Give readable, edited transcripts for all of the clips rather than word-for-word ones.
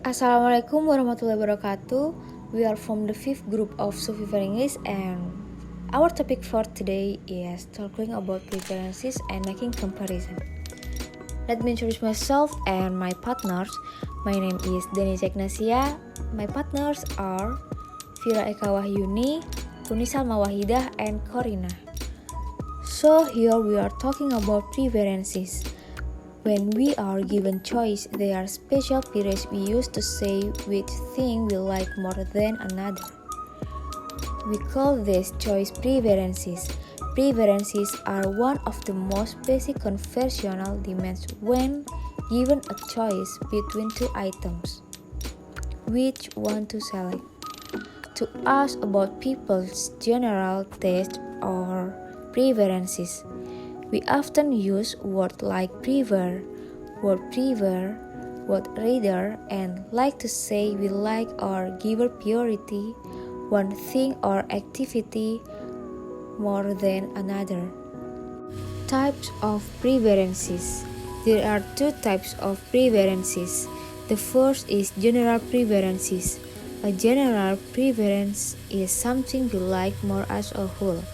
Assalamualaikum warahmatullahi wabarakatuh. We are from the fifth group of Sufi English, and our topic for today is talking about preferences and making comparison. Let me introduce myself and my partners. My name is Dani Ceknasia. My partners are Vira Eka Wahyuni, Kunisalma Wahidah, and Corina. So here we are talking about preferences. When we are given choice, there are special periods we use to say which thing we like more than another. We call these choice preferences. Preferences are one of the most basic conversational demands when given a choice between two items. Which one to select? To ask about people's general taste or preferences, we often use words like prefer, word rather, and like to say we like or give a priority one thing or activity more than another. Types of preferences. There are two types of preferences. The first is general preferences. A general preference is something we like more as a whole.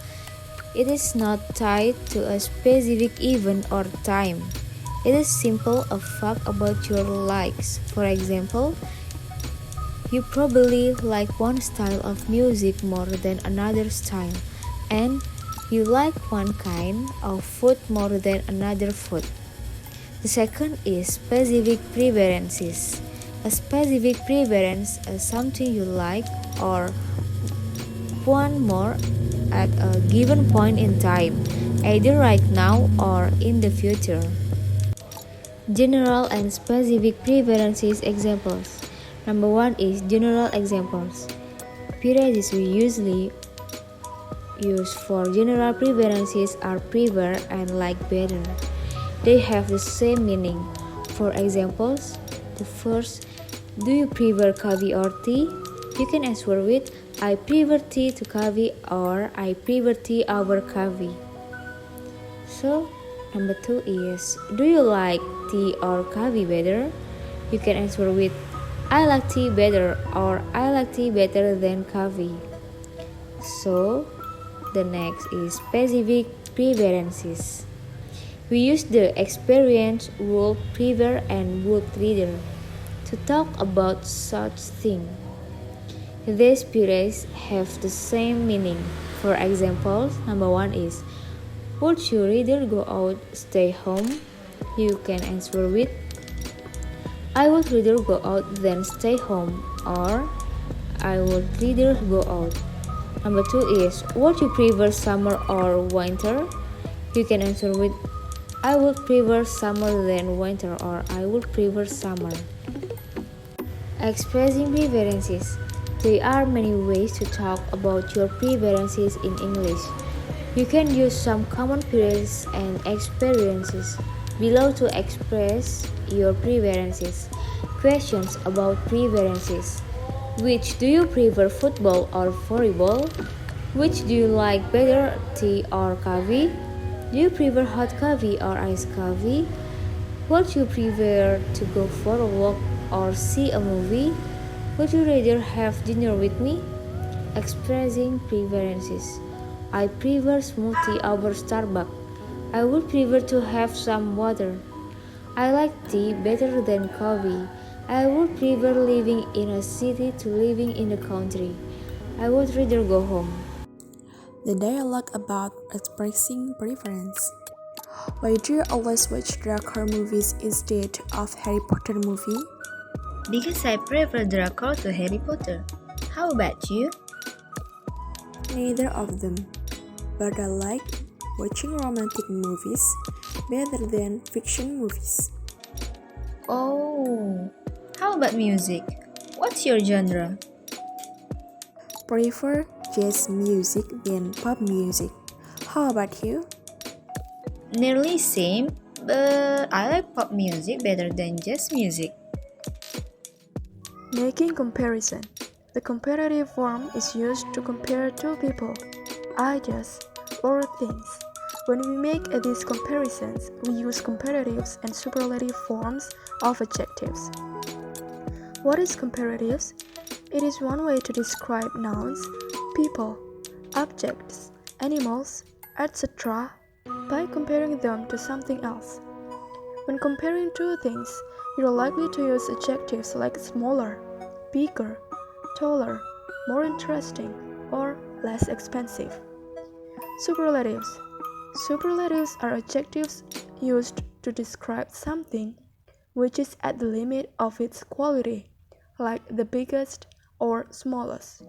It is not tied to a specific event or time. It is simple a fact about your likes. For example, you probably like one style of music more than another style, and you like one kind of food more than another food. The second is specific preferences. A specific preference is something you like or want more at a given point in time, either right now or in the future. General and specific preferences examples. Number one is general examples. Periods we usually use for general preferences are prefer and like better. They have the same meaning. For examples, the first, do you prefer coffee or tea? You can answer with I prefer tea to coffee or I prefer tea over coffee. So, number two is, do you like tea or coffee better? You can answer with I like tea better or I like tea better than coffee. So, the next is specific preferences. We use the experience, would prefer, and would rather to talk about such thing. These periods have the same meaning. For example, number one is, would you rather go out, stay home? You can answer with, I would rather go out than stay home, or I would rather go out. Number two is, would you prefer summer or winter? You can answer with, I would prefer summer than winter, or I would prefer summer. Expressing preferences. There are many ways to talk about your preferences in English. You can use some common periods and experiences below to express your preferences. Questions about preferences. Which do you prefer, football or volleyball? Which do you like better, tea or coffee? Do you prefer hot coffee or iced coffee? Would you prefer to go for a walk or see a movie? Would you rather have dinner with me? Expressing preferences. I prefer smoothie over Starbucks. I would prefer to have some water. I like tea better than coffee. I would prefer living in a city to living in the country. I would rather go home. The dialogue about expressing preference. Why do you always watch drakor movies instead of Harry Potter movie? Because I prefer Draco to Harry Potter. How about you? Neither of them, but I like watching romantic movies better than fiction movies. Oh, how about music? What's your genre? Prefer jazz music than pop music. How about you? Nearly same, but I like pop music better than jazz music. Making comparison. The comparative form is used to compare two people, ideas, or things. When we make these comparisons, we use comparatives and superlative forms of adjectives. What is comparatives? It is one way to describe nouns, people, objects, animals, etc. by comparing them to something else. When comparing two things, you're likely to use adjectives like smaller, bigger, taller, more interesting, or less expensive. Superlatives. Superlatives are adjectives used to describe something which is at the limit of its quality, like the biggest or smallest.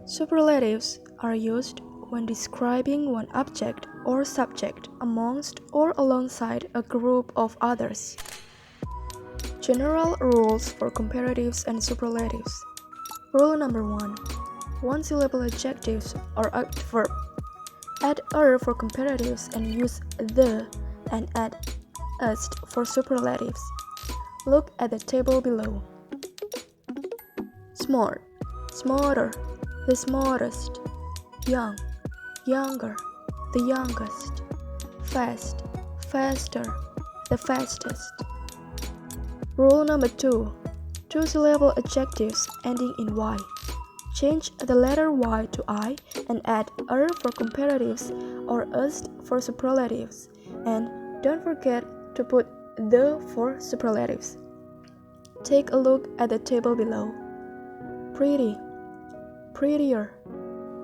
Superlatives are used when describing one object or subject amongst or alongside a group of others. General rules for comparatives and superlatives. Rule number 1. One-syllable adjectives or adverb. Add "er" for comparatives and use "the" and add "est" for superlatives. Look at the table below. Smart, smarter, the smartest. Young, younger, the youngest. Fast, faster, the fastest. Rule number 2. Two-syllable adjectives ending in Y. Change the letter Y to I and add "er" for comparatives or "est" for superlatives. And don't forget to put "the" for superlatives. Take a look at the table below. Pretty, prettier,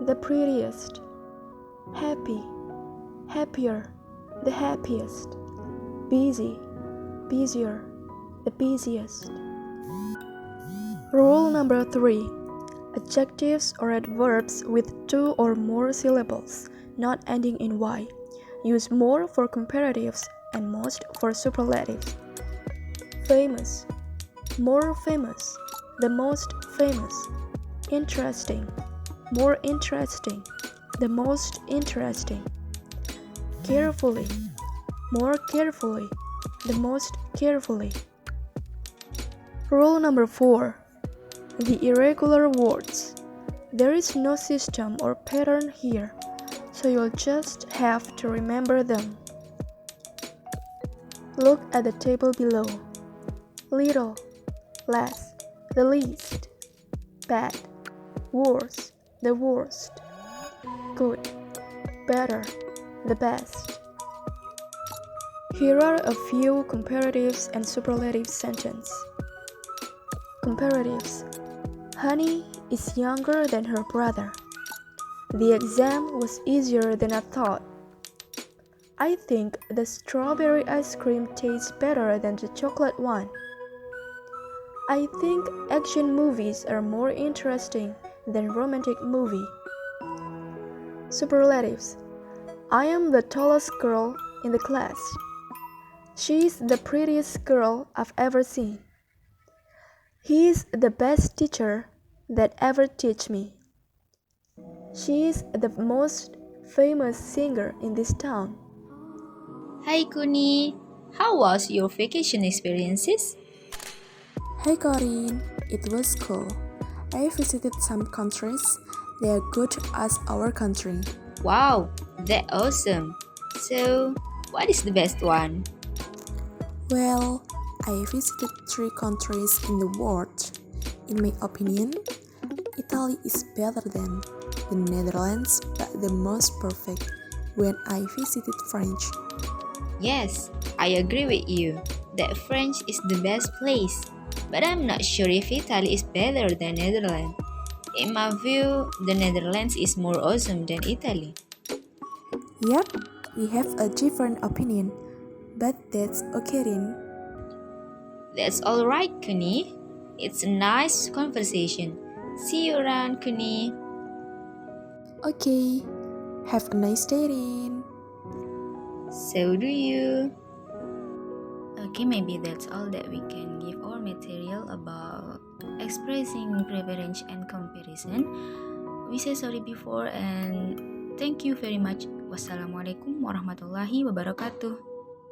the prettiest. Happy, happier, the happiest. Busy, busier, the busiest. Rule number 3. Adjectives or adverbs with 2 or more syllables, not ending in Y. Use more for comparatives and most for superlatives. Famous, more famous, the most famous. Interesting, more interesting, the most interesting. Carefully, more carefully, the most carefully. Rule number 4. The irregular words. There is no system or pattern here, so you'll just have to remember them. Look at the table below. Little, less, the least. Bad, worse, the worst. Good, better, the best. Here are a few comparatives and superlative sentences. Comparatives. Honey is younger than her brother. The exam was easier than I thought. I think the strawberry ice cream tastes better than the chocolate one. I think action movies are more interesting than romantic movie. Superlatives. I am the tallest girl in the class. She's the prettiest girl I've ever seen. He's the best teacher that ever taught me. She's the most famous singer in this town. Hi Kuni, how was your vacation experiences? Hey Corinne, it was cool. I visited some countries. They are good as our country. Wow, that's awesome. So, what is the best one? Well, I visited 3 countries in the world. In my opinion, Italy is better than the Netherlands, but the most perfect when I visited France. Yes, I agree with you that French is the best place, but I'm not sure if Italy is better than Netherlands. In my view, the Netherlands is more awesome than Italy. Yep, we have a different opinion, but that's okay, Rin. That's alright, Kuni. It's a nice conversation. See you around, Kuni. Okay, have a nice day, Rin. So do you. Okay, maybe that's all that we can give our material about expressing preference and comparison. We say sorry before and thank you very much. Wassalamualaikum warahmatullahi wabarakatuh.